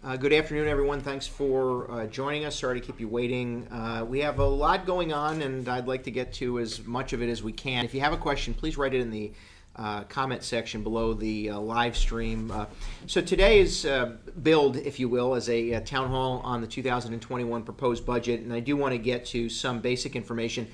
Good afternoon, everyone. Thanks for joining us. Sorry to keep you waiting. We have a lot going on, and I'd like to get to as much of it as we can. If you have a question, please write it in the comment section below the live stream. So today's build, if you will, is a town hall on the 2021 proposed budget, and I do want to get to some basic information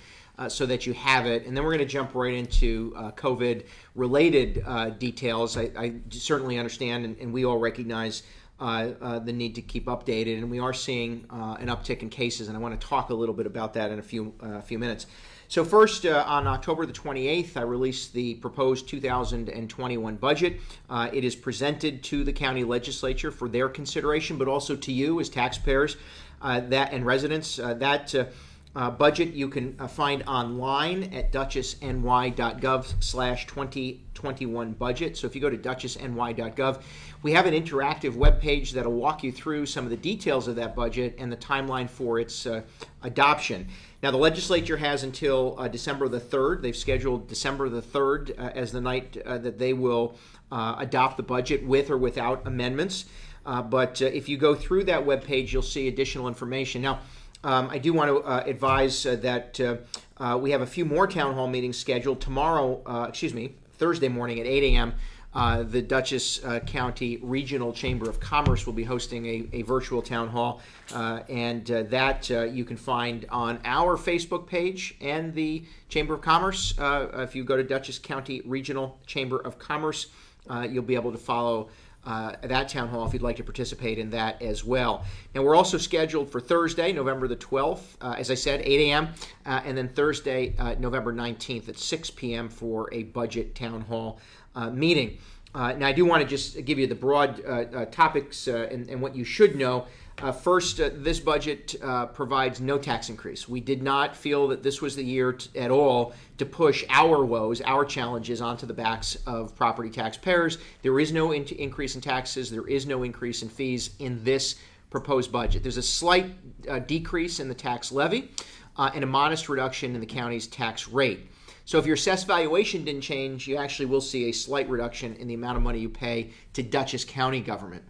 so that you have it, and then we're going to jump right into COVID-related details. I certainly understand, and we all recognize the need to keep updated, and we are seeing an uptick in cases, and I want to talk a little bit about that in a few minutes. So first, on October the 28th, I released the proposed 2021 budget. It is presented to the county legislature for their consideration, but also to you as taxpayers and residents. That budget you can find online at dutchessny.gov/2021budget. So if you go to dutchessny.gov, we have an interactive web page that'll walk you through some of the details of that budget and the timeline for its adoption. Now, the legislature has until December the 3rd. They've scheduled December the 3rd as the night that they will adopt the budget with or without amendments. But if you go through that web page, you'll see additional information. Now, I do want to advise that we have a few more town hall meetings scheduled Thursday morning at 8 a.m. The Dutchess County Regional Chamber of Commerce will be hosting a virtual town hall, and that you can find on our Facebook page and the Chamber of Commerce. If you go to Dutchess County Regional Chamber of Commerce, you'll be able to follow that town hall if you'd like to participate in that as well. Now, we're also scheduled for Thursday, November the 12th, as I said, 8 a.m., and then Thursday, November 19th at 6 p.m. for a budget town hall meeting. Now, I do want to just give you the broad topics and what you should know. First, this budget provides no tax increase. We did not feel that this was the year at all to push our woes, our challenges onto the backs of property taxpayers. There is no increase in taxes. There is no increase in fees in this proposed budget. There's a slight decrease in the tax levy and a modest reduction in the county's tax rate. So if your assessed valuation didn't change, you actually will see a slight reduction in the amount of money you pay to Dutchess County government.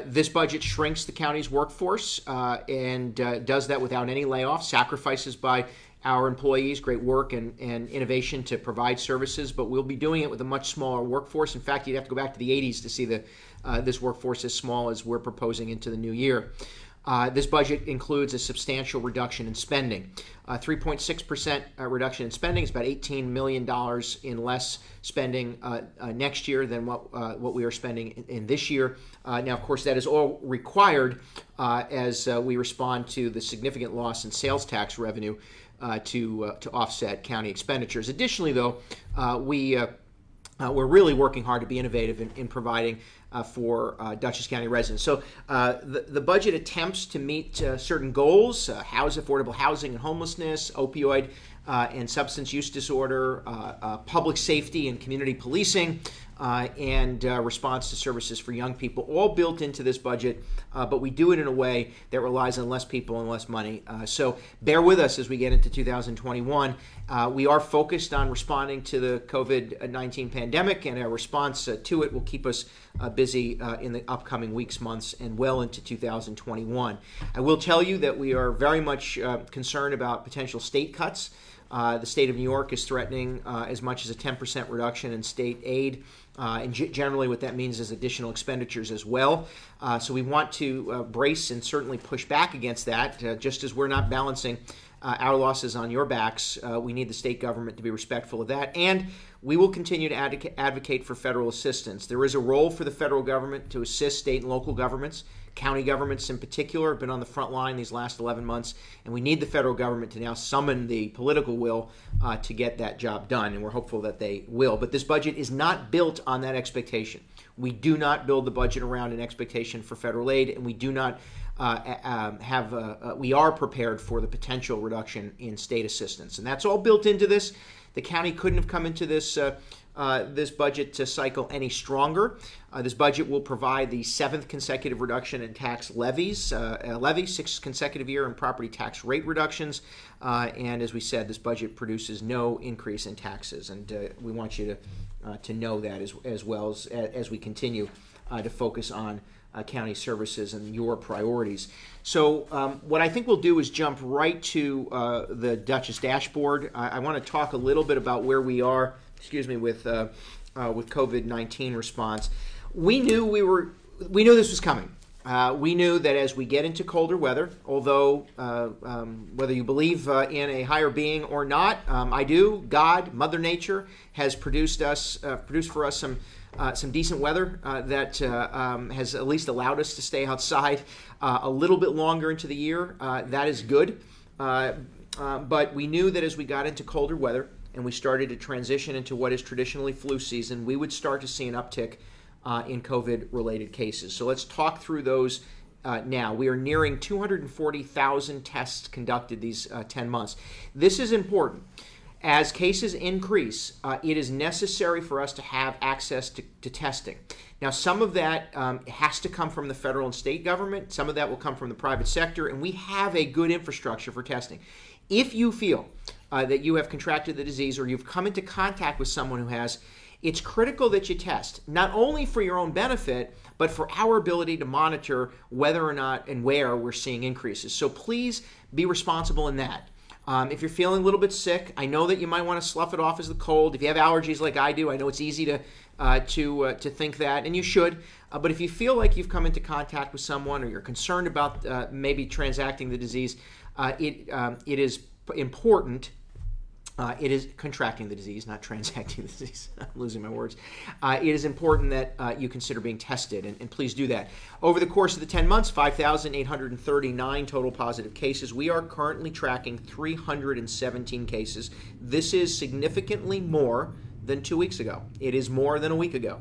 This budget shrinks the county's workforce and does that without any layoffs, sacrifices by our employees, great work and innovation to provide services, but we'll be doing it with a much smaller workforce. In fact, you'd have to go back to the 80s to see this workforce as small as we're proposing into the new year. This budget includes a substantial reduction in spending. 3.6% reduction in spending is about $18 million in less spending next year than what we are spending in this year. Now, of course, that is all required as we respond to the significant loss in sales tax revenue to offset county expenditures. Additionally, though, we're really working hard to be innovative in providing for Dutchess County residents. So the budget attempts to meet certain goals: affordable housing and homelessness, opioid and substance use disorder, public safety and community policing, and response to services for young people, all built into this budget, but we do it in a way that relies on less people and less money. So bear with us as we get into 2021. We are focused on responding to the COVID-19 pandemic, and our response to it will keep us busy in the upcoming weeks, months, and well into 2021. I will tell you that we are very much concerned about potential state cuts. The state of New York is threatening as much as a 10% reduction in state aid, and generally what that means is additional expenditures as well. So we want to brace and certainly push back against that. Just as we're not balancing our losses on your backs, we need the state government to be respectful of that, and we will continue to advocate for federal assistance. There is a role for the federal government to assist state and local governments. County governments in particular have been on the front line these last 11 months, and we need the federal government to now summon the political will to get that job done, and we're hopeful that they will. But this budget is not built on that expectation. We do not build the budget around an expectation for federal aid, and we do not we are prepared for the potential reduction in state assistance, and that's all built into this. The county couldn't have come into this this budget cycle any stronger. This budget will provide the 7th consecutive reduction in tax levies, 6th consecutive year in property tax rate reductions, and as we said, this budget produces no increase in taxes, and we want you to know that as well as we continue to focus on county services and your priorities. So what I think we'll do is jump right to the Dutchess Dashboard. I want to talk a little bit about where we are, with COVID-19 response. We knew this was coming. We knew that as we get into colder weather, although whether you believe in a higher being or not, I do. God, Mother Nature, has produced for us some decent weather that has at least allowed us to stay outside a little bit longer into the year. That is good. But we knew that as we got into colder weather and we started to transition into what is traditionally flu season, we would start to see an uptick in COVID-related cases. So let's talk through those now. We are nearing 240,000 tests conducted these 10 months. This is important. As cases increase, it is necessary for us to have access to testing. Now, some of that has to come from the federal and state government. Some of that will come from the private sector, and we have a good infrastructure for testing. If you feel that you have contracted the disease or you've come into contact with someone who has, it's critical that you test, not only for your own benefit, but for our ability to monitor whether or not and where we're seeing increases. So please be responsible in that. If you're feeling a little bit sick, I know that you might want to slough it off as the cold. If you have allergies like I do, I know it's easy to think that, and you should. But if you feel like you've come into contact with someone or you're concerned about maybe transacting the disease, it is important. It is contracting the disease, not transacting the disease. I'm losing my words. It is important that you consider being tested, and please do that. Over the course of the 10 months, 5,839 total positive cases. We are currently tracking 317 cases. This is significantly more than 2 weeks ago. It is more than a week ago.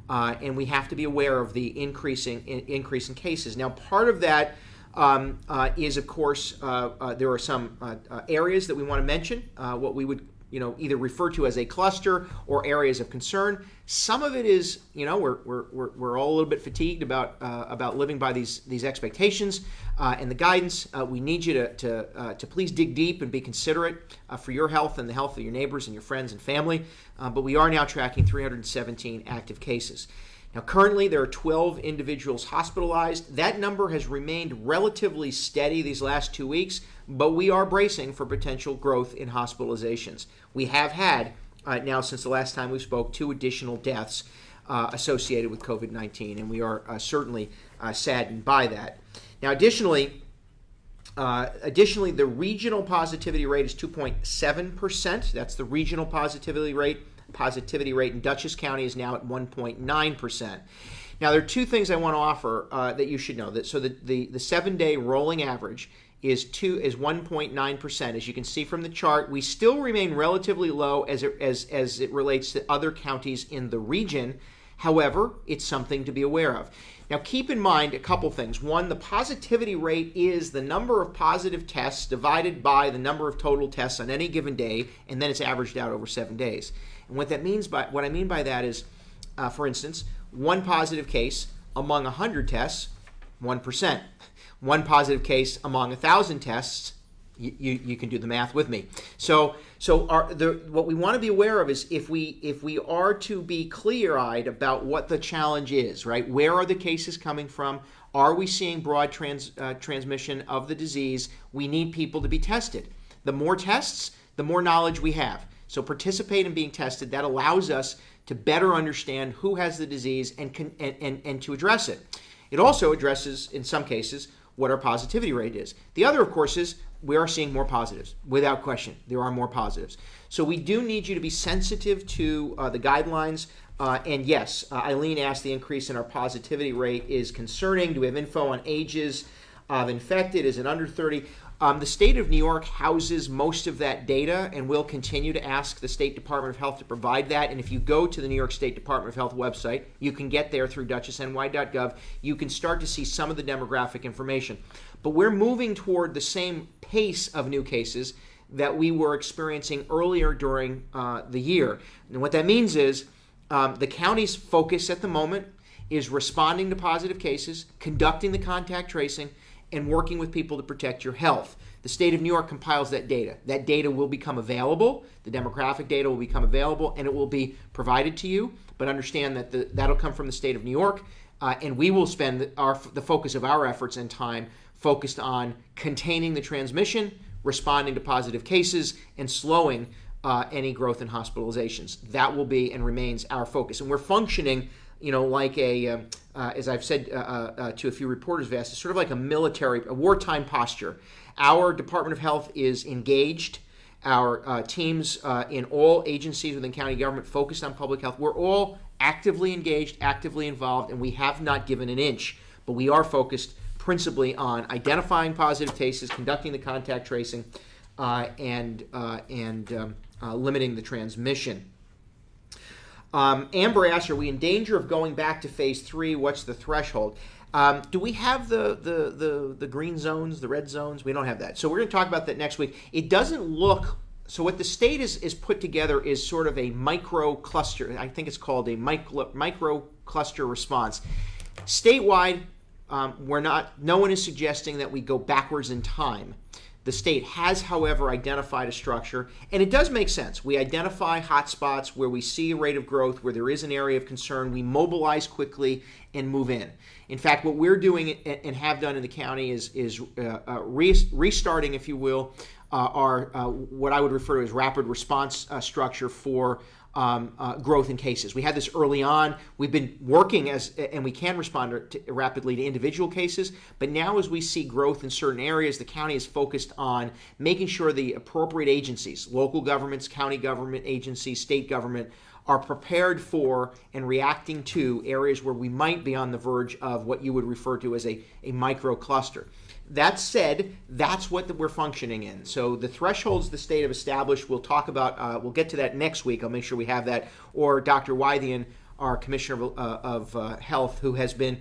And we have to be aware of the increase in cases. Now, part of that is, of course, there are some areas that we want to mention, what we would either refer to as a cluster or areas of concern. Some of it is, we're all a little bit fatigued about living by these expectations and the guidance. We need you to please dig deep and be considerate for your health and the health of your neighbors and your friends and family. But we are now tracking 317 active cases. Now, currently, there are 12 individuals hospitalized. That number has remained relatively steady these last 2 weeks, but we are bracing for potential growth in hospitalizations. We have had, now since the last time we spoke, 2 additional deaths associated with COVID-19, and we are certainly saddened by that. Now, additionally, the regional positivity rate is 2.7%. That's the regional positivity rate. Positivity rate in Dutchess County is now at 1.9%. Now, there are 2 things I want to offer that you should know. So the 7-day rolling average is 1.9%. As you can see from the chart, we still remain relatively low as it relates to other counties in the region. However, it's something to be aware of. Now, keep in mind a couple things. One, the positivity rate is the number of positive tests divided by the number of total tests on any given day, and then it's averaged out over 7 days. And what I mean by that is, for instance, 1 positive case among 100 tests, 1%. 1 positive case among 1,000 tests, you can do the math with me. So what we want to be aware of is if we are to be clear-eyed about what the challenge is, right? Where are the cases coming from? Are we seeing broad transmission of the disease? We need people to be tested. The more tests, the more knowledge we have. So participate in being tested. That allows us to better understand who has the disease and to address it. It also addresses, in some cases, what our positivity rate is. The other, of course, is we are seeing more positives. Without question, there are more positives. So we do need you to be sensitive to the guidelines. And yes, Eileen asked, the increase in our positivity rate is concerning. Do we have info on ages of infected? Is it under 30? The state of New York houses most of that data, and we'll continue to ask the State Department of Health to provide that. And if you go to the New York State Department of Health website, you can get there through dutchessny.gov. You can start to see some of the demographic information. But we're moving toward the same pace of new cases that we were experiencing earlier during the year. And what that means is the county's focus at the moment is responding to positive cases, conducting the contact tracing, and working with people to protect your health. The state of New York compiles that data. That data will become available. The demographic data will become available, and it will be provided to you. But understand that that'll come from the state of New York. and we will spend the focus of our efforts and time focused on containing the transmission, responding to positive cases, and slowing any growth in hospitalizations. That will be and remains our focus. And we're functioning, like as I've said to a few reporters have asked, it's sort of like a wartime posture. Our Department of Health is engaged. Our teams in all agencies within county government focused on public health. We're all actively engaged, actively involved, and we have not given an inch, but we are focused principally on identifying positive cases, conducting the contact tracing, and limiting the transmission. Amber asks, are we in danger of going back to phase 3? What's the threshold? Do we have the green zones, the red zones? We don't have that. So we're going to talk about that next week. It doesn't look, so what the state is put together is sort of a micro cluster. I think it's called a micro cluster response. Statewide, no one is suggesting that we go backwards in time. The state has, however, identified a structure, and it does make sense. We identify hotspots where we see a rate of growth, where there is an area of concern. We mobilize quickly and move in. In fact, what we're doing and have done in the county is restarting, if you will, our what I would refer to as rapid response structure for growth in cases. We had this early on. We've been working and we can respond rapidly to individual cases, but now as we see growth in certain areas, the county is focused on making sure the appropriate agencies, local governments, county government agencies, state government, are prepared for and reacting to areas where we might be on the verge of what you would refer to as a micro cluster. That said, that's what we're functioning in. So the thresholds the state have established, we'll talk about, we'll get to that next week. I'll make sure we have that. Or Dr. Wythian, our Commissioner of Health, who has been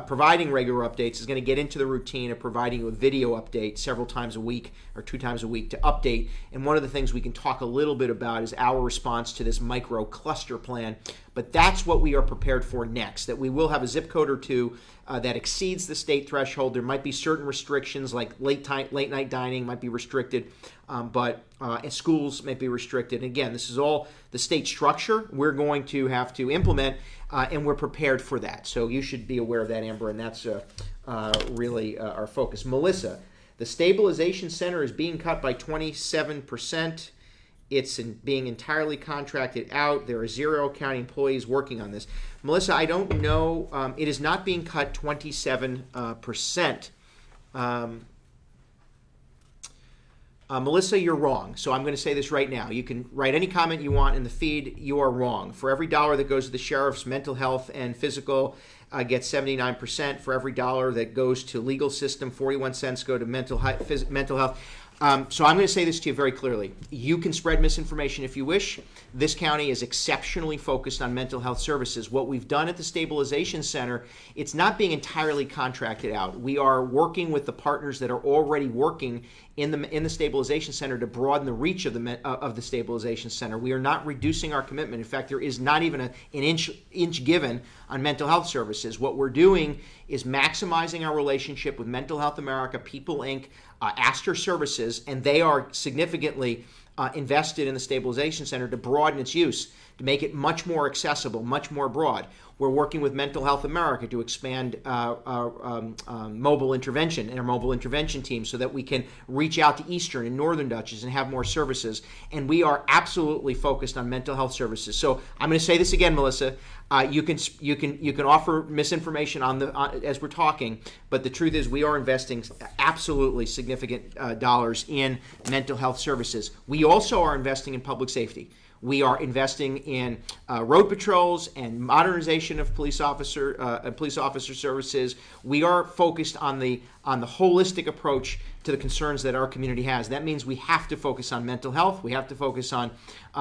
providing regular updates, is going to get into the routine of providing you a video update several times a week or 2 times a week to update. And one of the things we can talk a little bit about is our response to this micro cluster plan. But that's what we are prepared for next, that we will have a zip code or two that exceeds the state threshold. There might be certain restrictions, like late night dining might be restricted, but schools may be restricted. And again, this is all the state structure we're going to have to implement, and we're prepared for that. So you should be aware of that, Amber, and that's really our focus. Melissa, the stabilization center is being cut by 27%. It's being entirely contracted out. There are 0 county employees working on this. Melissa, I don't know. It is not being cut 27%. Melissa, you're wrong. So I'm going to say this right now. You can write any comment you want in the feed. You are wrong. For every dollar that goes to the sheriff's mental health and physical, gets 79%. For every dollar that goes to legal system, 41 cents go to mental health. So I'm going to say this to you very clearly. You can spread misinformation if you wish. This county is exceptionally focused on mental health services. What we've done at the Stabilization Center, it's not being entirely contracted out. We are working with the partners that are already working in the Stabilization Center to broaden the reach of the Stabilization Center. We are not reducing our commitment. In fact, there is not even an inch given on mental health services. What we're doing is maximizing our relationship with Mental Health America, People Inc., Astor Services, and they are significantly invested in the Stabilization Center to broaden its use, to make it much more accessible, much more broad. We're working with Mental Health America to expand mobile intervention and our mobile intervention team so that we can reach out to Eastern and Northern Dutchess and have more services. And we are absolutely focused on mental health services. So I'm going to say this again, Melissa. You can offer misinformation as we're talking, but the truth is we are investing absolutely significant dollars in mental health services. We also are investing in public safety. We are investing in road patrols and modernization of police officer services. We are focused on the holistic approach to the concerns that our community has. That means we have to focus on mental health. We have to focus on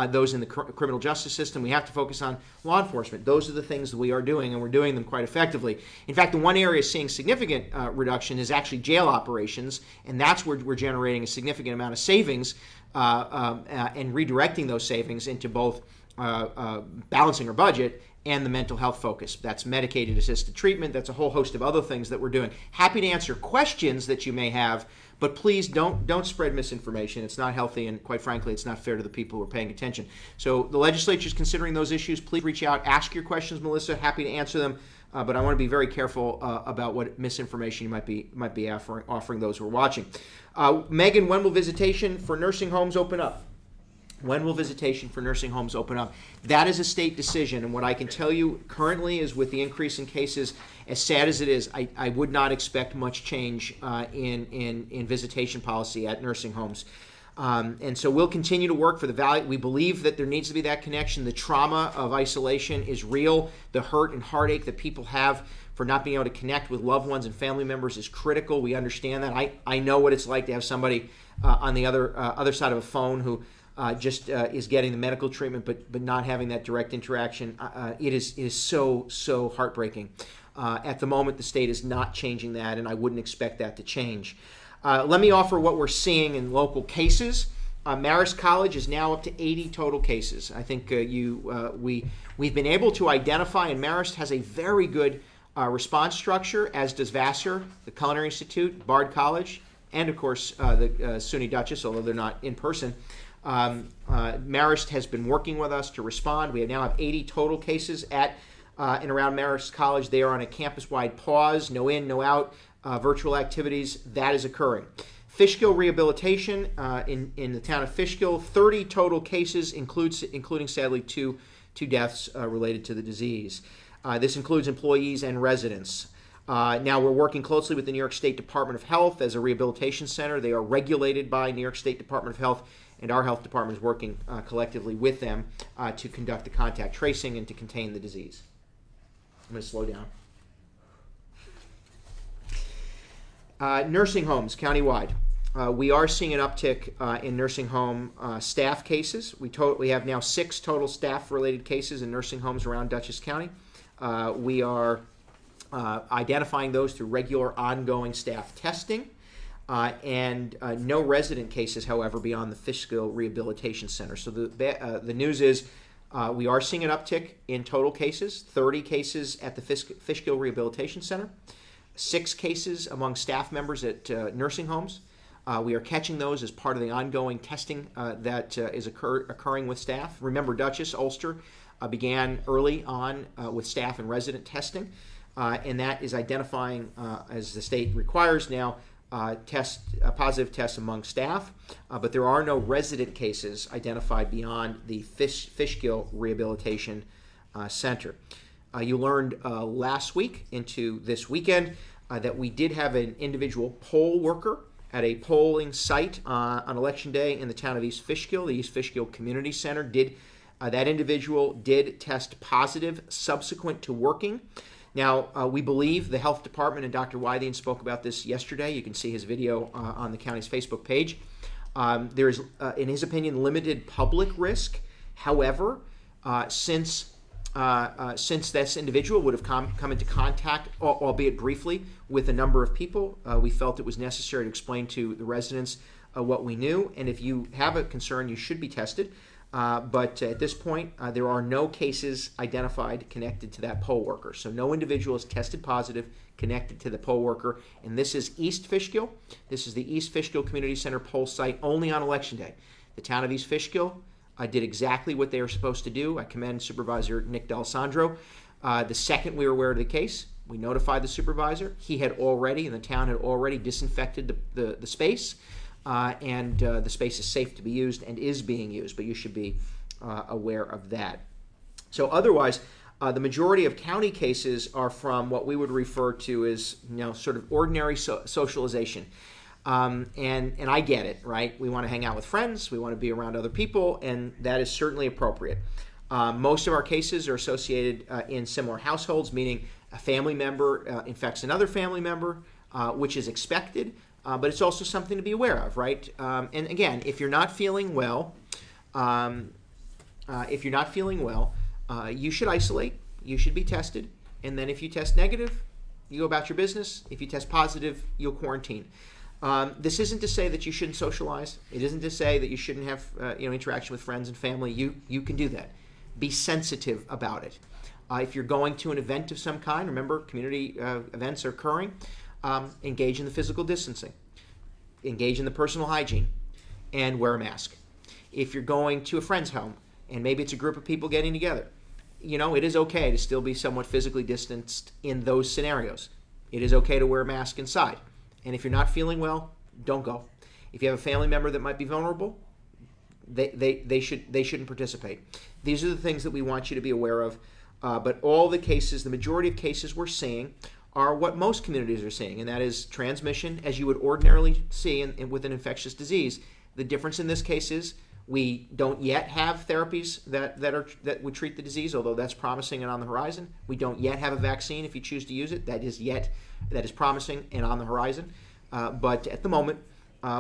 those in the criminal justice system. We have to focus on law enforcement. Those are the things that we are doing, and we're doing them quite effectively. In fact, the one area seeing significant reduction is actually jail operations, and that's where we're generating a significant amount of savings and redirecting those savings into both balancing our budget and the mental health focus. That's medicated assisted treatment. That's a whole host of other things that we're doing. Happy to answer questions that you may have, But please don't spread misinformation. It's not healthy, and quite frankly, it's not fair to the people who are paying attention. So the legislature is considering those issues. Please reach out, ask your questions, Melissa. Happy to answer them. But I want to be very careful about what misinformation you might be offering those who are watching. Megan, when will visitation for nursing homes open up? When will visitation for nursing homes open up? That is a state decision, and what I can tell you currently is with the increase in cases, as sad as it is, I would not expect much change in visitation policy at nursing homes. And so we'll continue to work for the value. We believe that there needs to be that connection. The trauma of isolation is real. The hurt and heartache that people have for not being able to connect with loved ones and family members is critical. We understand that. I know what it's like to have somebody on the other side of a phone who just is getting the medical treatment but not having that direct interaction. It is so heartbreaking. At the moment, the state is not changing that, and I wouldn't expect that to change. Let me offer what we're seeing in local cases. Marist College is now up to 80 total cases. I think we've been able to identify, and Marist has a very good response structure, as does Vassar, the Culinary Institute, Bard College, and of course the SUNY Dutchess, although they're not in person. Marist has been working with us to respond. We now have 80 total cases at and around Marist College. They are on a campus-wide pause, no in, no out, virtual activities. That is occurring. Fishkill Rehabilitation in the town of Fishkill, 30 total cases, including sadly two deaths related to the disease. This includes employees and residents. Now we're working closely with the New York State Department of Health as a rehabilitation center. They are regulated by New York State Department of Health, and our health department is working collectively with them to conduct the contact tracing and to contain the disease. I'm going to slow down. Nursing homes countywide. We are seeing an uptick in nursing home staff cases. We have now 6 total staff-related cases in nursing homes around Dutchess County. We are identifying those through regular ongoing staff testing. And no resident cases, however, beyond the Fishkill Rehabilitation Center. So the news is we are seeing an uptick in total cases, 30 cases at the Fishkill Rehabilitation Center, 6 cases among staff members at nursing homes. We are catching those as part of the ongoing testing that is occurring with staff. Remember, Dutchess, Ulster began early on with staff and resident testing, and that is identifying, as the state requires now, positive tests among staff, but there are no resident cases identified beyond the Fishkill Rehabilitation Center. You learned last week into this weekend that we did have an individual poll worker at a polling site on Election Day in the town of East Fishkill. The East Fishkill Community Center that individual did test positive subsequent to working. Now, we believe the health department, and Dr. Wythian spoke about this yesterday. You can see his video on the county's Facebook page. There is, in his opinion, limited public risk. However, since this individual would have come into contact, albeit briefly, with a number of people, we felt it was necessary to explain to the residents what we knew. And if you have a concern, you should be tested. But at this point, there are no cases identified connected to that poll worker. So no individual is tested positive connected to the poll worker. And this is East Fishkill. This is the East Fishkill Community Center poll site only on Election Day. The town of East Fishkill did exactly what they were supposed to do. I commend Supervisor Nick D'Alessandro. The second we were aware of the case, we notified the supervisor. He had already, and the town had already disinfected the space. And the space is safe to be used and is being used, but you should be aware of that. So otherwise, the majority of county cases are from what we would refer to as sort of ordinary socialization. And I get it, right? We want to hang out with friends, we want to be around other people, and that is certainly appropriate. Most of our cases are associated in similar households, meaning a family member infects another family member, which is expected. But it's also something to be aware of, right? And again, if you're not feeling well, you should isolate. You should be tested, and then if you test negative, you go about your business. If you test positive, you'll quarantine. This isn't to say that you shouldn't socialize. It isn't to say that you shouldn't have interaction with friends and family. You can do that. Be sensitive about it. If you're going to an event of some kind, remember community events are occurring. Engage in the physical distancing. engage in the personal hygiene and wear a mask. If you're going to a friend's home and maybe it's a group of people getting together, it is okay to still be somewhat physically distanced in those scenarios. It is okay to wear a mask inside. And if you're not feeling well, don't go. If you have a family member that might be vulnerable, they shouldn't participate. These are the things that we want you to be aware of. But all the cases, the majority of cases we're seeing are what most communities are seeing, and that is transmission as you would ordinarily see with an infectious disease. The difference in this case is we don't yet have therapies that would treat the disease, although that's promising and on the horizon. We don't yet have a vaccine if you choose to use it. That is promising and on the horizon. But at the moment,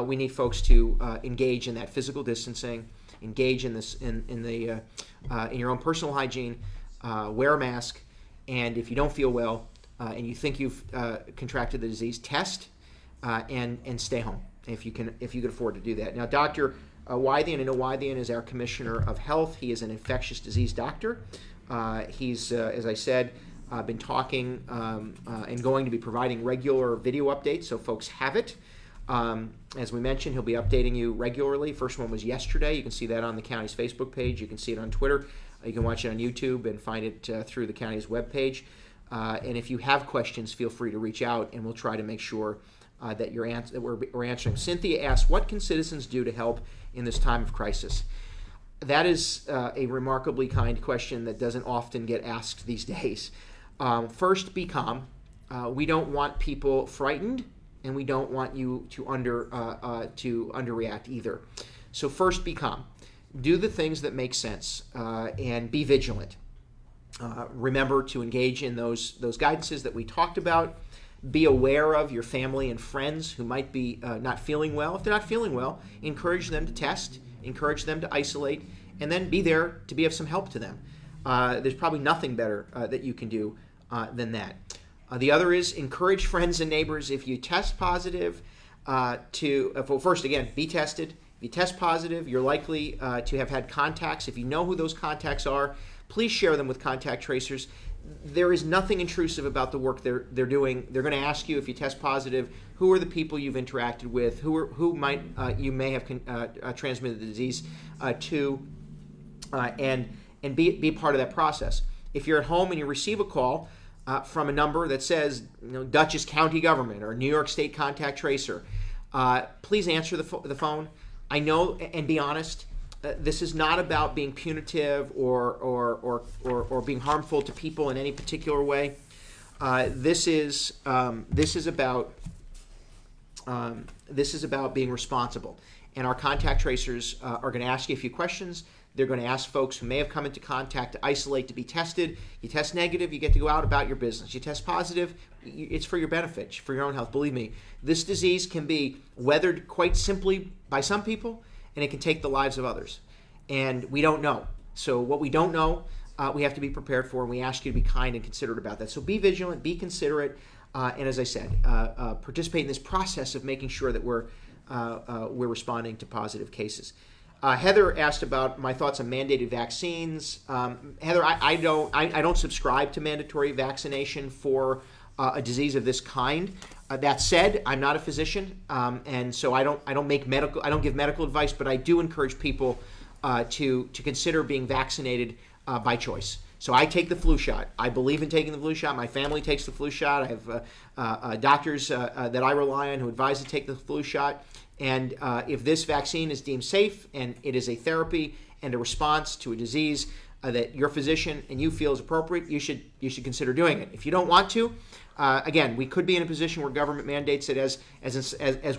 we need folks to engage in that physical distancing, engage in this in your own personal hygiene, wear a mask, and if you don't feel well and you think you've contracted the disease, test and stay home if you can afford to do that. Now, Dr. Wythian, I know Wythian is our Commissioner of Health. He is an infectious disease doctor. He's, as I said, been talking and going to be providing regular video updates, so folks have it. As we mentioned, he'll be updating you regularly. First one was yesterday. You can see that on the county's Facebook page. You can see it on Twitter. You can watch it on YouTube and find it through the county's webpage. And if you have questions, feel free to reach out, and we'll try to make sure that we're answering. Cynthia asked, what can citizens do to help in this time of crisis? That is a remarkably kind question that doesn't often get asked these days. First, be calm. We don't want people frightened, and we don't want you to underreact either. So first, be calm. Do the things that make sense and be vigilant. Remember to engage in those guidances that we talked about. Be aware of your family and friends who might be not feeling well. If they're not feeling well, encourage them to test, encourage them to isolate, and then be there to be of some help to them. There's probably nothing better that you can do than that. The other is encourage friends and neighbors. If you test positive, first, again, be tested. If you test positive, you're likely to have had contacts. If you know who those contacts are, please share them with contact tracers. There is nothing intrusive about the work they're doing. They're going to ask you, if you test positive, who are the people you've interacted with, who might you may have transmitted the disease to, and be part of that process. If you're at home and you receive a call from a number that says, Dutchess County Government or New York State Contact Tracer, please answer the phone. I know, and be honest. This is not about being punitive or being harmful to people in any particular way. This is about being responsible. And our contact tracers are going to ask you a few questions. They're going to ask folks who may have come into contact to isolate, to be tested. You test negative, you get to go out about your business. You test positive, it's for your benefit, for your own health. Believe me, this disease can be weathered quite simply by some people, and it can take the lives of others. And we don't know. So what we don't know, we have to be prepared for, and we ask you to be kind and considerate about that. So be vigilant, be considerate, and as I said, participate in this process of making sure that we're responding to positive cases. Heather asked about my thoughts on mandated vaccines. Heather, I don't subscribe to mandatory vaccination for a disease of this kind. That said, I'm not a physician, and so I don't give medical advice, but I do encourage people to consider being vaccinated by choice. So I take the flu shot. I believe in taking the flu shot. My family takes the flu shot. I have doctors that I rely on who advise to take the flu shot. And if this vaccine is deemed safe and it is a therapy and a response to a disease that your physician and you feel is appropriate, you should consider doing it. If you don't want to, again, we could be in a position where government mandates it as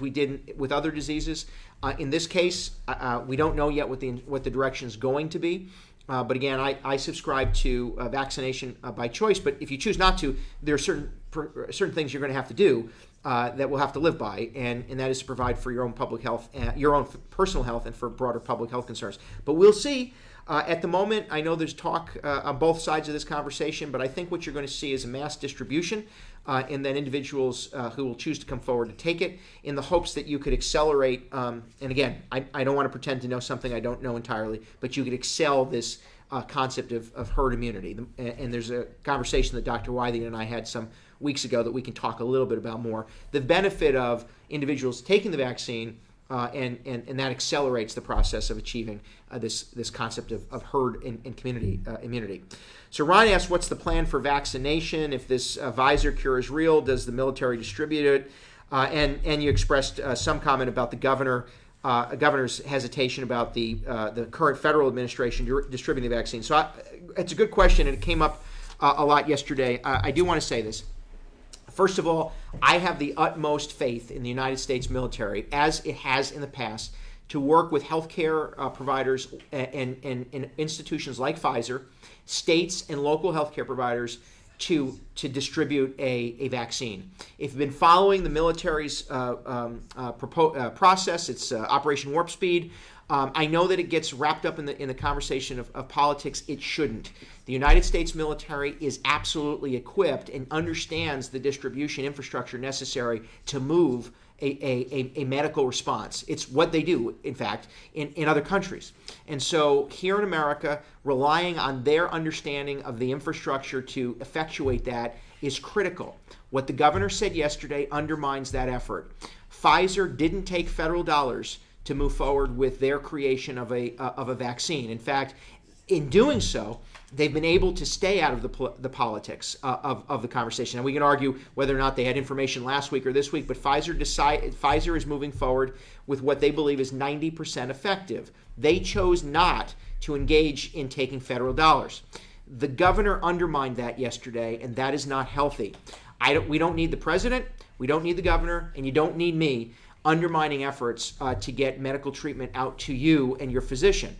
we did with other diseases. In this case, we don't know yet what the direction is going to be. But again, I subscribe to vaccination by choice. But if you choose not to, there are certain things you're going to have to do that we'll have to live by, and that is to provide for your own public health, your own personal health, and for broader public health concerns. But we'll see. At the moment, I know there's talk on both sides of this conversation, but I think what you're going to see is a mass distribution, and then individuals who will choose to come forward to take it in the hopes that you could accelerate. And again, I don't want to pretend to know something I don't know entirely, but you could excel this concept of herd immunity. And there's a conversation that Dr. Wythian and I had some weeks ago that we can talk a little bit about more. The benefit of individuals taking the vaccine, and that accelerates the process of achieving this concept of herd and community immunity. So Ron asks, what's the plan for vaccination? If this Pfizer cure is real, does the military distribute it? And you expressed some comment about the governor's hesitation about the current federal administration distributing the vaccine. So it's a good question, and it came up a lot yesterday. I do want to say this. First of all, I have the utmost faith in the United States military, as it has in the past, to work with healthcare providers and institutions like Pfizer, states and local healthcare providers to distribute a vaccine. If you've been following the military's process, it's Operation Warp Speed. I know that it gets wrapped up in the conversation of politics. It shouldn't. The United States military is absolutely equipped and understands the distribution infrastructure necessary to move a medical response. It's what they do, in fact, in other countries. And so here in America, relying on their understanding of the infrastructure to effectuate that is critical. What the governor said yesterday undermines that effort. Pfizer didn't take federal dollars to move forward with their creation of a vaccine. In fact, in doing so, they've been able to stay out of the politics of the conversation. And we can argue whether or not they had information last week or this week, but Pfizer is moving forward with what they believe is 90% effective. They chose not to engage in taking federal dollars. The governor undermined that yesterday, and that is not healthy. We don't need the president, we don't need the governor, and you don't need me undermining efforts to get medical treatment out to you and your physician.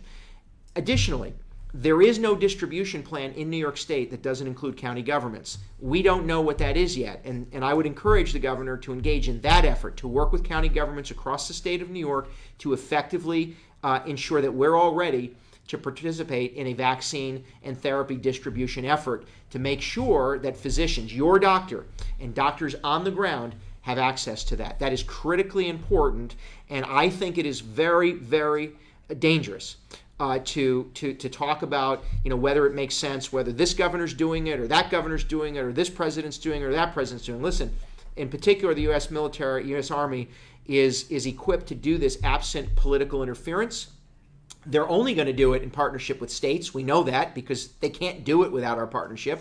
Additionally, there is no distribution plan in New York State that doesn't include county governments. We don't know what that is yet, and I would encourage the governor to engage in that effort, to work with county governments across the state of New York to effectively ensure that we're all ready to participate in a vaccine and therapy distribution effort to make sure that physicians, your doctor, and doctors on the ground have access to that. That is critically important, and I think it is very, very dangerous to talk about, whether it makes sense, whether this governor's doing it or that governor's doing it or this president's doing it or that president's doing it. Listen, in particular, the U.S. military, U.S. Army is equipped to do this absent political interference. They're only going to do it in partnership with states. We know that because they can't do it without our partnership.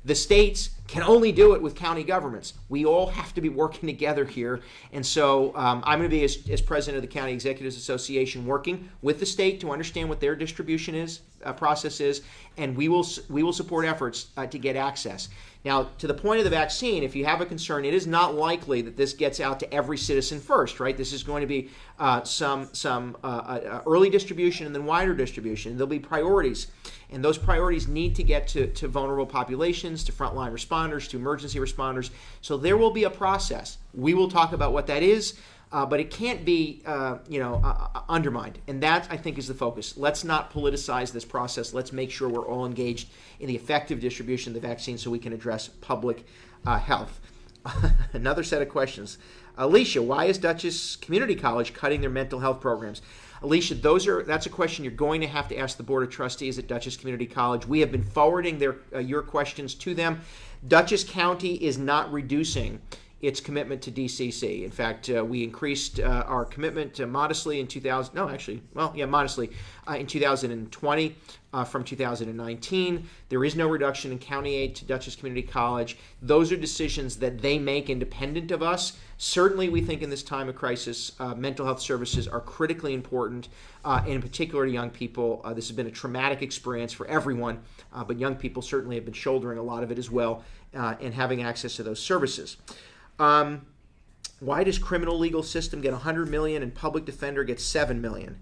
The states can only do it with county governments. We all have to be working together here. And so I'm going to be, as president of the County Executives Association, working with the state to understand what their distribution process is, and we will support efforts to get access. Now, to the point of the vaccine, if you have a concern, it is not likely that this gets out to every citizen first, right? This is going to be some early distribution and then wider distribution. There'll be priorities, and those priorities need to get to vulnerable populations, to frontline responders, to emergency responders. So there will be a process. We will talk about what that is, but it can't be undermined. And that, I think, is the focus. Let's not politicize this process. Let's make sure we're all engaged in the effective distribution of the vaccine so we can address public health. Another set of questions. Alicia, why is Dutchess Community College cutting their mental health programs? Alicia, that's a question you're going to have to ask the Board of Trustees at Dutchess Community College. We have been forwarding your questions to them. Dutchess County is not reducing its commitment to DCC. In fact, we increased our commitment modestly in 2020 from 2019. There is no reduction in county aid to Dutchess Community College. Those are decisions that they make independent of us. Certainly, we think in this time of crisis, mental health services are critically important, and in particular to young people. This has been a traumatic experience for everyone, but young people certainly have been shouldering a lot of it as well, and having access to those services. Why does criminal legal system get $100 million and public defender gets $7 million?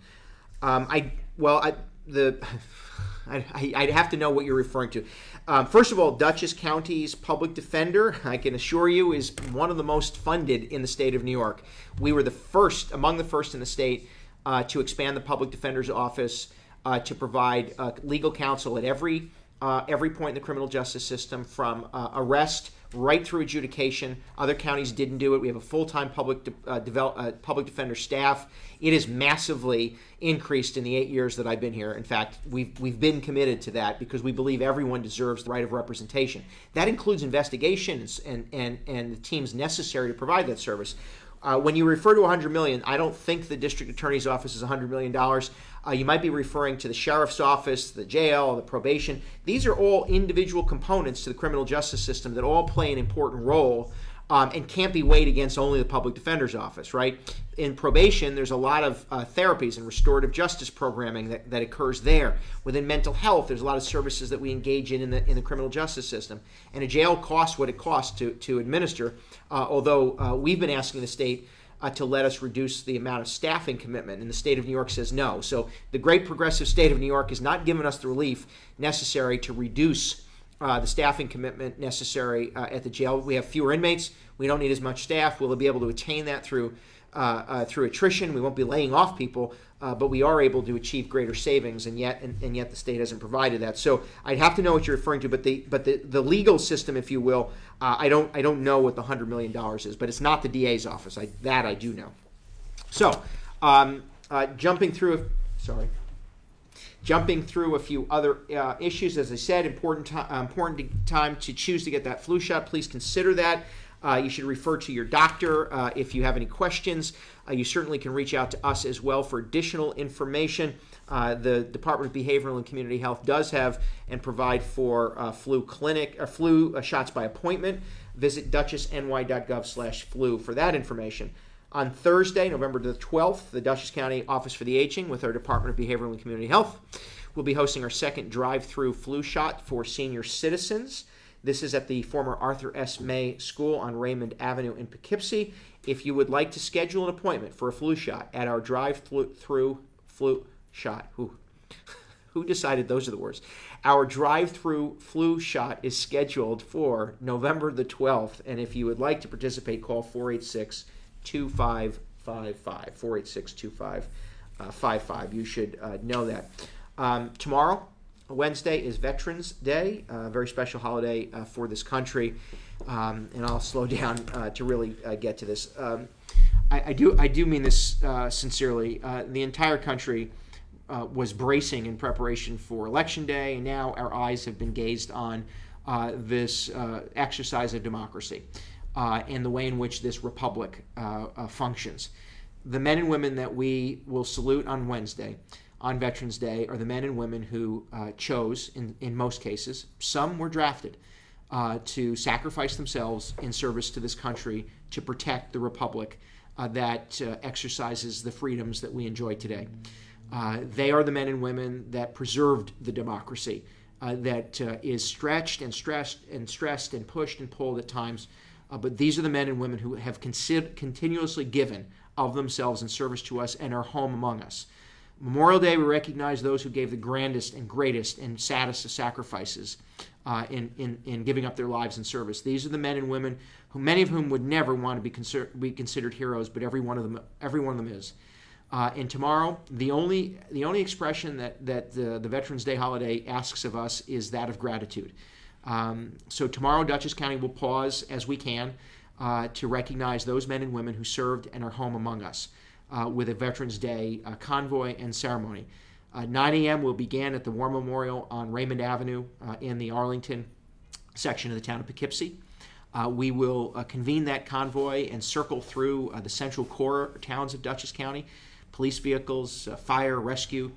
I'd have to know what you're referring to. First of all, Dutchess County's public defender, I can assure you, is one of the most funded in the state of New York. We were among the first in the state to expand the public defender's office to provide legal counsel at every point in the criminal justice system, from arrest, right through adjudication. Other counties didn't do it. We have a full-time public defender staff. It is massively increased in the 8 years that I've been here. In fact, we've been committed to that because we believe everyone deserves the right of representation. That includes investigations and the teams necessary to provide that service. When you refer to $100 million, I don't think the district attorney's office is $100 million. You might be referring to the sheriff's office, the jail, the probation. These are all individual components to the criminal justice system that all play an important role and can't be weighed against only the public defender's office, right? In probation, there's a lot of therapies and restorative justice programming that occurs there. Within mental health, there's a lot of services that we engage in the criminal justice system. And a jail costs what it costs to administer, although we've been asking the state to let us reduce the amount of staffing commitment, and the state of New York says no. So the great progressive state of New York has not given us the relief necessary to reduce the staffing commitment necessary at the jail. We have fewer inmates. We don't need as much staff. We'll be able to attain that through attrition. We won't be laying off people, but we are able to achieve greater savings, and yet the state hasn't provided that. So I'd have to know what you're referring to, but the legal system, if you will, I don't know what the $100 million is, but it's not the DA's office. That I do know. So jumping through a few other issues, as I said, important time to choose to get that flu shot. Please consider that. You should refer to your doctor if you have any questions. You certainly can reach out to us as well for additional information. The Department of Behavioral and Community Health does have and provide for flu shots by appointment. Visit dutchessny.gov/flu for that information. On Thursday, November the 12th, the Dutchess County Office for the Aging with our Department of Behavioral and Community Health will be hosting our second drive-through flu shot for senior citizens. This is at the former Arthur S. May School on Raymond Avenue in Poughkeepsie. If you would like to schedule an appointment for a flu shot at our drive-through flu shot, who decided those are the words? Our drive-through flu shot is scheduled for November the 12th, and if you would like to participate, call 486-2555, 486-2555. You should know that. Tomorrow, Wednesday, is Veterans Day, a very special holiday for this country, and I'll slow down to really get to this. I do mean this sincerely. The entire country was bracing in preparation for Election Day, and now our eyes have been gazed on this exercise of democracy and the way in which this republic functions. The men and women that we will salute on Wednesday, on Veterans Day, are the men and women who chose, in most cases, some were drafted, to sacrifice themselves in service to this country to protect the republic that exercises the freedoms that we enjoy today. They are the men and women that preserved the democracy that is stretched and stressed and pushed and pulled at times. But these are the men and women who have continuously given of themselves in service to us and are home among us. Memorial Day, we recognize those who gave the grandest and greatest and saddest of sacrifices in giving up their lives in service. These are the men and women who, many of whom would never want to be considered heroes, but every one of them is. And tomorrow, the only expression that the Veterans Day holiday asks of us is that of gratitude. So tomorrow, Dutchess County will pause as we can to recognize those men and women who served and are home among us with a Veterans Day convoy and ceremony. 9 a.m. will begin at the War Memorial on Raymond Avenue in the Arlington section of the town of Poughkeepsie. We will convene that convoy and circle through the central core towns of Dutchess County. Police vehicles, fire, rescue,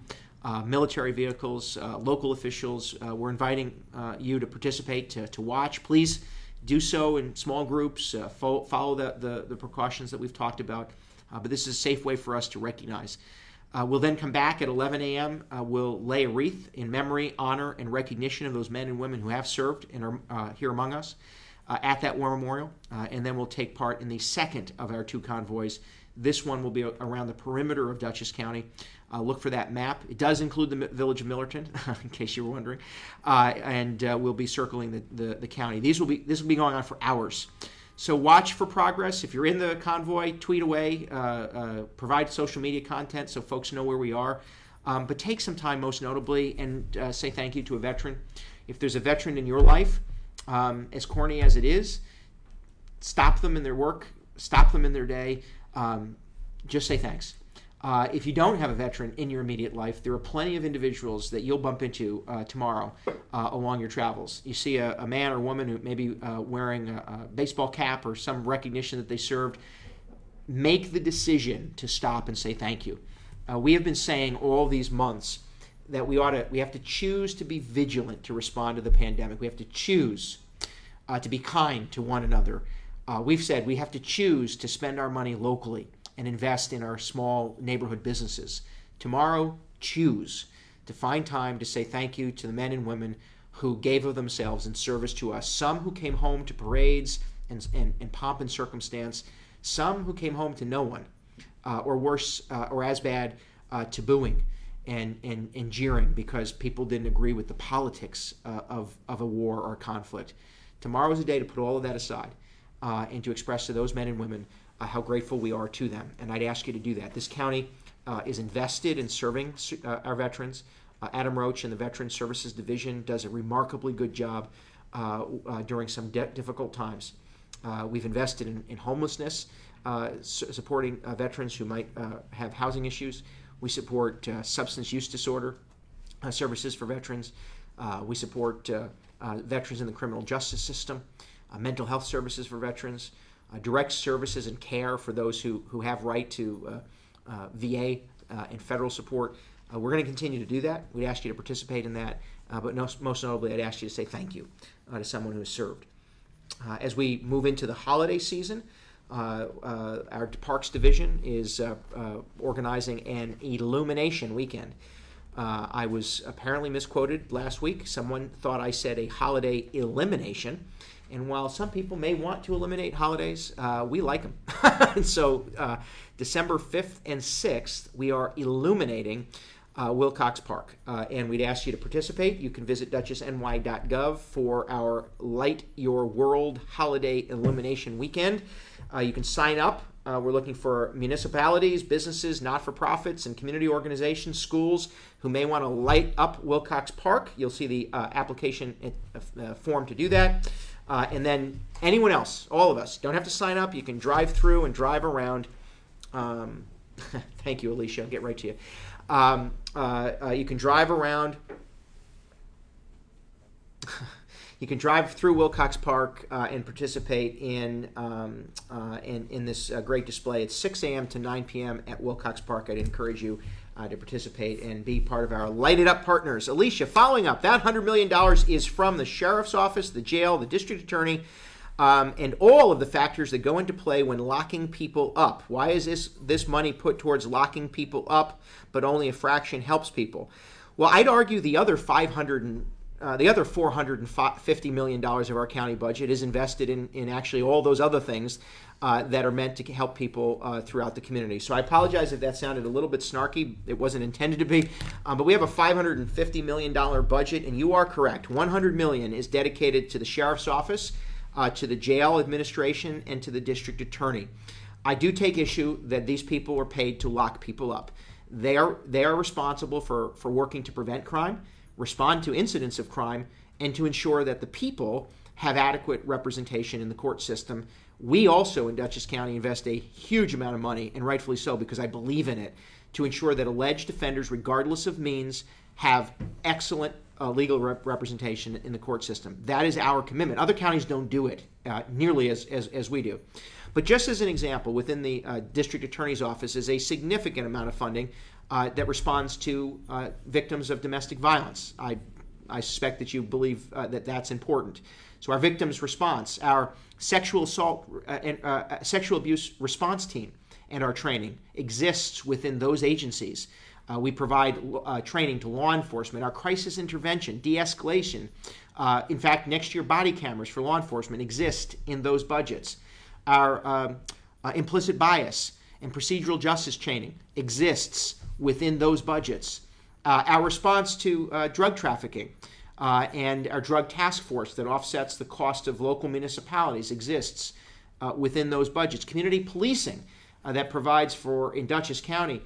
military vehicles, local officials. We're inviting you to participate, to watch. Please do so in small groups. Follow the precautions that we've talked about. But this is a safe way for us to recognize. We'll then come back at 11 a.m. We'll lay a wreath in memory, honor, and recognition of those men and women who have served and are here among us at that War Memorial. And then we'll take part in the second of our two convoys. This one will be around the perimeter of Dutchess County. Look for that map. It does include the village of Millerton, in case you were wondering. And we'll be circling the county. This will be going on for hours. So watch for progress. If you're in the convoy, tweet away, provide social media content so folks know where we are. But take some time, most notably, and say thank you to a veteran. If there's a veteran in your life, as corny as it is, stop them in their work, stop them in their day, just say thanks. If you don't have a veteran in your immediate life, there are plenty of individuals that you'll bump into tomorrow along your travels. You see a man or woman who may be wearing a baseball cap or some recognition that they served. Make the decision to stop and say thank you. We have been saying all these months that we have to choose to be vigilant to respond to the pandemic. We have to choose to be kind to one another. We've said we have to choose to spend our money locally and invest in our small neighborhood businesses. Tomorrow, choose to find time to say thank you to the men and women who gave of themselves in service to us. Some who came home to parades and pomp and circumstance. Some who came home to no one, or worse, or as bad, to booing and jeering because people didn't agree with the politics of a war or a conflict. Tomorrow is a day to put all of that aside and to express to those men and women how grateful we are to them. And I'd ask you to do that. This county is invested in serving our veterans. Adam Roach and the Veteran Services Division does a remarkably good job during some difficult times. We've invested in homelessness, supporting veterans who might have housing issues. We support substance use disorder services for veterans. We support veterans in the criminal justice system, mental health services for veterans, direct services and care for those who have right to VA and federal support. We're going to continue to do that. We'd ask you to participate in that, but most notably, I'd ask you to say thank you to someone who has served. As we move into the holiday season, our Parks Division is organizing an Illumination Weekend. I was apparently misquoted last week. Someone thought I said a holiday elimination. And while some people may want to eliminate holidays, we like them. So December 5th and 6th, we are illuminating Wilcox Park. And we'd ask you to participate. You can visit dutchessny.gov for our Light Your World Holiday Illumination Weekend. You can sign up. We're looking for municipalities, businesses, not-for-profits, and community organizations, schools who may want to light up Wilcox Park. You'll see the application form to do that. And then anyone else, all of us, don't have to sign up. You can drive through and drive around. Thank you, Alicia. I'll get right to you. You can drive around. You can drive through Wilcox Park and participate in this great display. It's 6 a.m. to 9 p.m. at Wilcox Park. I'd encourage you to participate and be part of our Light It Up partners. Alicia, following up, that $100 million is from the Sheriff's Office, the jail, the District Attorney, and all of the factors that go into play when locking people up. Why is this money put towards locking people up, but only a fraction helps people? Well, I'd argue the other $450 million of our county budget is invested in actually all those other things that are meant to help people throughout the community. So I apologize if that sounded a little bit snarky. It wasn't intended to be. But we have a $550 million budget, and you are correct. $100 million is dedicated to the Sheriff's Office, to the jail administration, and to the District Attorney. I do take issue that these people are paid to lock people up. They are responsible for working to prevent crime, respond to incidents of crime, and to ensure that the people have adequate representation in the court system. We also in Dutchess County invest a huge amount of money, and rightfully so because I believe in it, to ensure that alleged offenders, regardless of means, have excellent legal representation in the court system. That is our commitment. Other counties don't do it nearly as we do. But just as an example, within the District Attorney's Office is a significant amount of funding that responds to victims of domestic violence. I suspect that you believe that that's important. So our victims response, our sexual assault and sexual abuse response team and our training exists within those agencies. We provide training to law enforcement, our crisis intervention, de-escalation. In fact, next year body cameras for law enforcement exist in those budgets. Our implicit bias and procedural justice training exists within those budgets. Our response to drug trafficking and our drug task force that offsets the cost of local municipalities exists within those budgets. Community policing that provides for, in Dutchess County,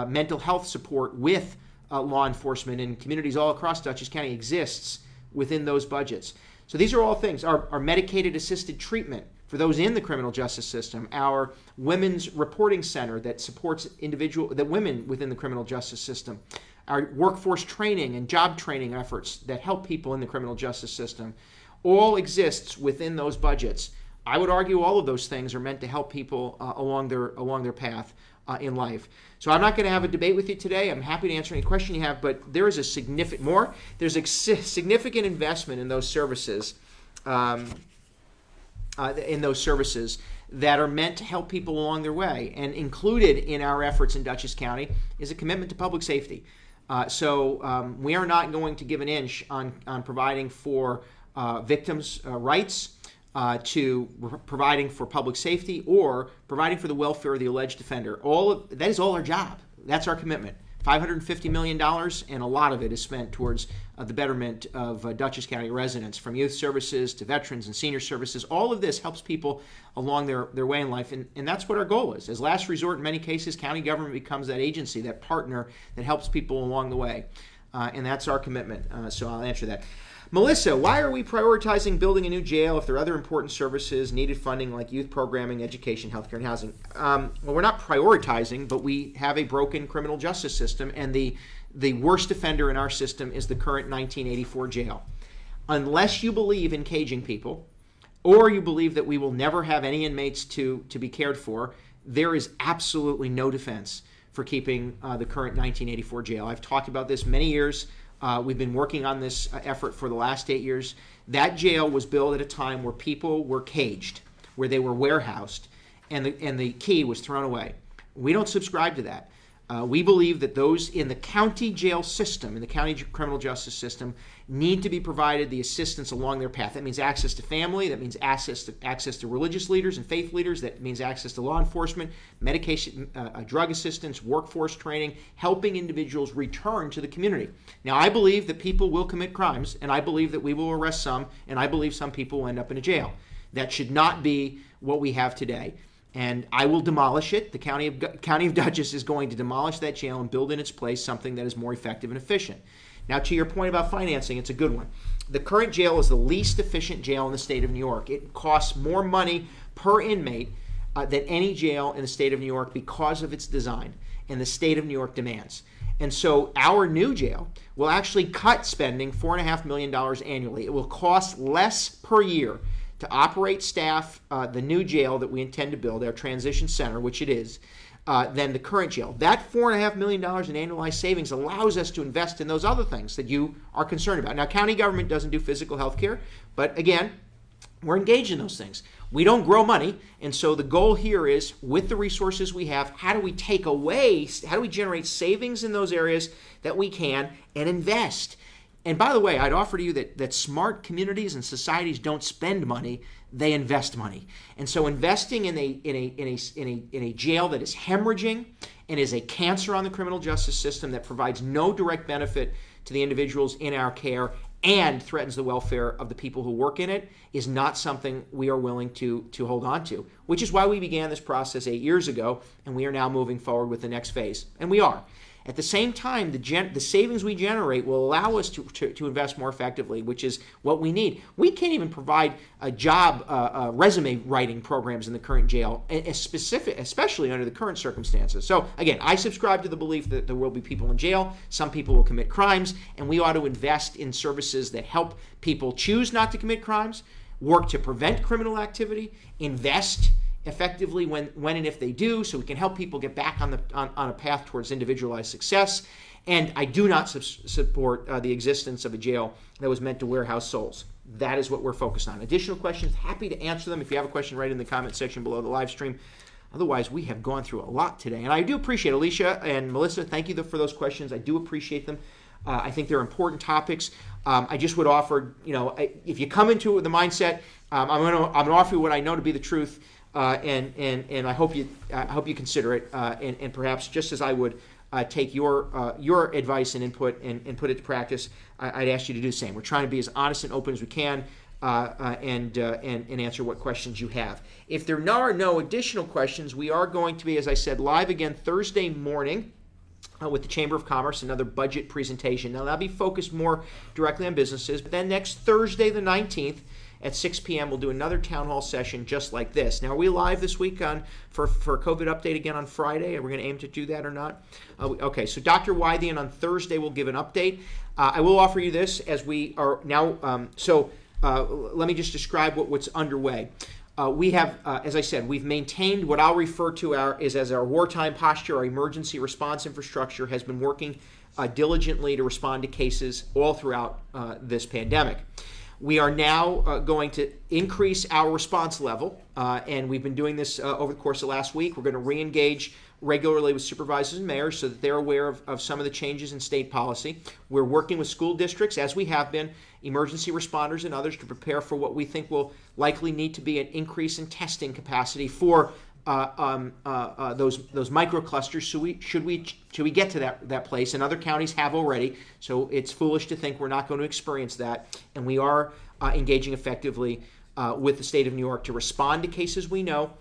mental health support with law enforcement in communities all across Dutchess County exists within those budgets. So these are all things. Our medicated assisted treatment for those in the criminal justice system, our women's reporting center that supports women within the criminal justice system, our workforce training and job training efforts that help people in the criminal justice system, all exists within those budgets. I would argue all of those things are meant to help people along their path in life. So I'm not going to have a debate with you today. I'm happy to answer any question you have, but there is a significant investment in those services, that are meant to help people along their way. And included in our efforts in Dutchess County is a commitment to public safety. So we are not going to give an inch on providing for victims' rights, to providing for public safety, or providing for the welfare of the alleged offender. That is all our job. That's our commitment. $550 million, and a lot of it is spent towards the betterment of Dutchess County residents, from youth services to veterans and senior services. All of this helps people along their way in life, and that's what our goal is. As last resort, in many cases, county government becomes that agency, that partner that helps people along the way, and that's our commitment. So I'll answer that. Melissa, why are we prioritizing building a new jail if there are other important services, needed funding like youth programming, education, healthcare, and housing? Well, we're not prioritizing, but we have a broken criminal justice system, and the worst offender in our system is the current 1984 jail. Unless you believe in caging people, or you believe that we will never have any inmates to be cared for, there is absolutely no defense for keeping the current 1984 jail. I've talked about this many years. We've been working on this effort for the last 8 years. That jail was built at a time where people were caged, where they were warehoused, and the key was thrown away. We don't subscribe to that. We believe that those in the county jail system, in the county criminal justice system, need to be provided the assistance along their path. That means access to family. That means access to religious leaders and faith leaders. That means access to law enforcement, medication, drug assistance, workforce training, helping individuals return to the community. Now, I believe that people will commit crimes, and I believe that we will arrest some, and I believe some people will end up in a jail. That should not be what we have today. And I will demolish it. The County of Dutchess is going to demolish that jail and build in its place something that is more effective and efficient. Now, to your point about financing, it's a good one. The current jail is the least efficient jail in the state of New York. It costs more money per inmate than any jail in the state of New York because of its design, and the state of New York demands. And so our new jail will actually cut spending $4.5 million annually. It will cost less per year to operate, staff the new jail that we intend to build, our transition center, which it is, than the current jail. That $4.5 million in annualized savings allows us to invest in those other things that you are concerned about. Now, county government doesn't do physical health care, but again, we're engaged in those things. We don't grow money, and so the goal here is, with the resources we have, how do we generate savings in those areas that we can and invest? And by the way, I'd offer to you that smart communities and societies don't spend money, they invest money. And so investing in a jail that is hemorrhaging and is a cancer on the criminal justice system, that provides no direct benefit to the individuals in our care and threatens the welfare of the people who work in it, is not something we are willing to hold on to, which is why we began this process 8 years ago, and we are now moving forward with the next phase. And we are. At the same time, the savings we generate will allow us to invest more effectively, which is what we need. We can't even provide a job resume writing programs in the current jail, especially under the current circumstances. So again, I subscribe to the belief that there will be people in jail. Some people will commit crimes, and we ought to invest in services that help people choose not to commit crimes, work to prevent criminal activity, invest effectively when and if they do, so we can help people get back on a path towards individualized success. And I do not support the existence of a jail that was meant to warehouse souls. That is what we're focused on. Additional questions, happy to answer them. If you have a question, write in the comment section below the live stream. Otherwise, we have gone through a lot today. And I do appreciate Alicia and Melissa. Thank you for those questions. I do appreciate them. I think they're important topics. I just would offer, if you come into the mindset, I'm going to offer you what I know to be the truth. And I hope you consider it, and perhaps just as I would take your advice and input and put it to practice, I'd ask you to do the same. We're trying to be as honest and open as we can, and answer what questions you have. If there are no additional questions, we are going to be, as I said, live again Thursday morning. with the Chamber of Commerce, another budget presentation. Now, that'll be focused more directly on businesses. But then next Thursday, the 19th, at 6 p.m., we'll do another town hall session just like this. Now, are we live this week for a COVID update again on Friday? Are we going to aim to do that or not? Okay, so Dr. Wythian on Thursday will give an update. I will offer you this as we are now. Let me just describe what's underway. We have, as I said, we've maintained what I'll refer to as our wartime posture. Our emergency response infrastructure has been working diligently to respond to cases all throughout this pandemic. We are now going to increase our response level, and we've been doing this over the course of last week. We're going to re-engage regularly with supervisors and mayors so that they're aware of some of the changes in state policy. We're working with school districts, as we have been, emergency responders and others, to prepare for what we think will likely need to be an increase in testing capacity for those microclusters. Should we get to that place, and other counties have already. So it's foolish to think we're not going to experience that. And we are engaging effectively with the state of New York to respond to cases we know,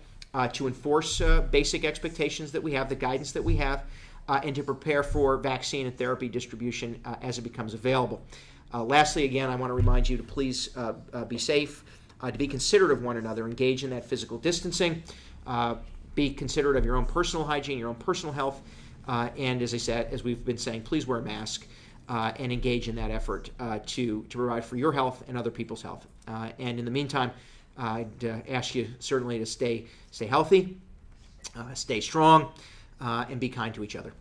to enforce basic expectations that we have, the guidance that we have, and to prepare for vaccine and therapy distribution as it becomes available. Lastly, again, I want to remind you to please be safe, to be considerate of one another, engage in that physical distancing, be considerate of your own personal hygiene, your own personal health, and as I said, as we've been saying, please wear a mask and engage in that effort to provide for your health and other people's health. And in the meantime, I'd ask you certainly to stay healthy, stay strong, and be kind to each other.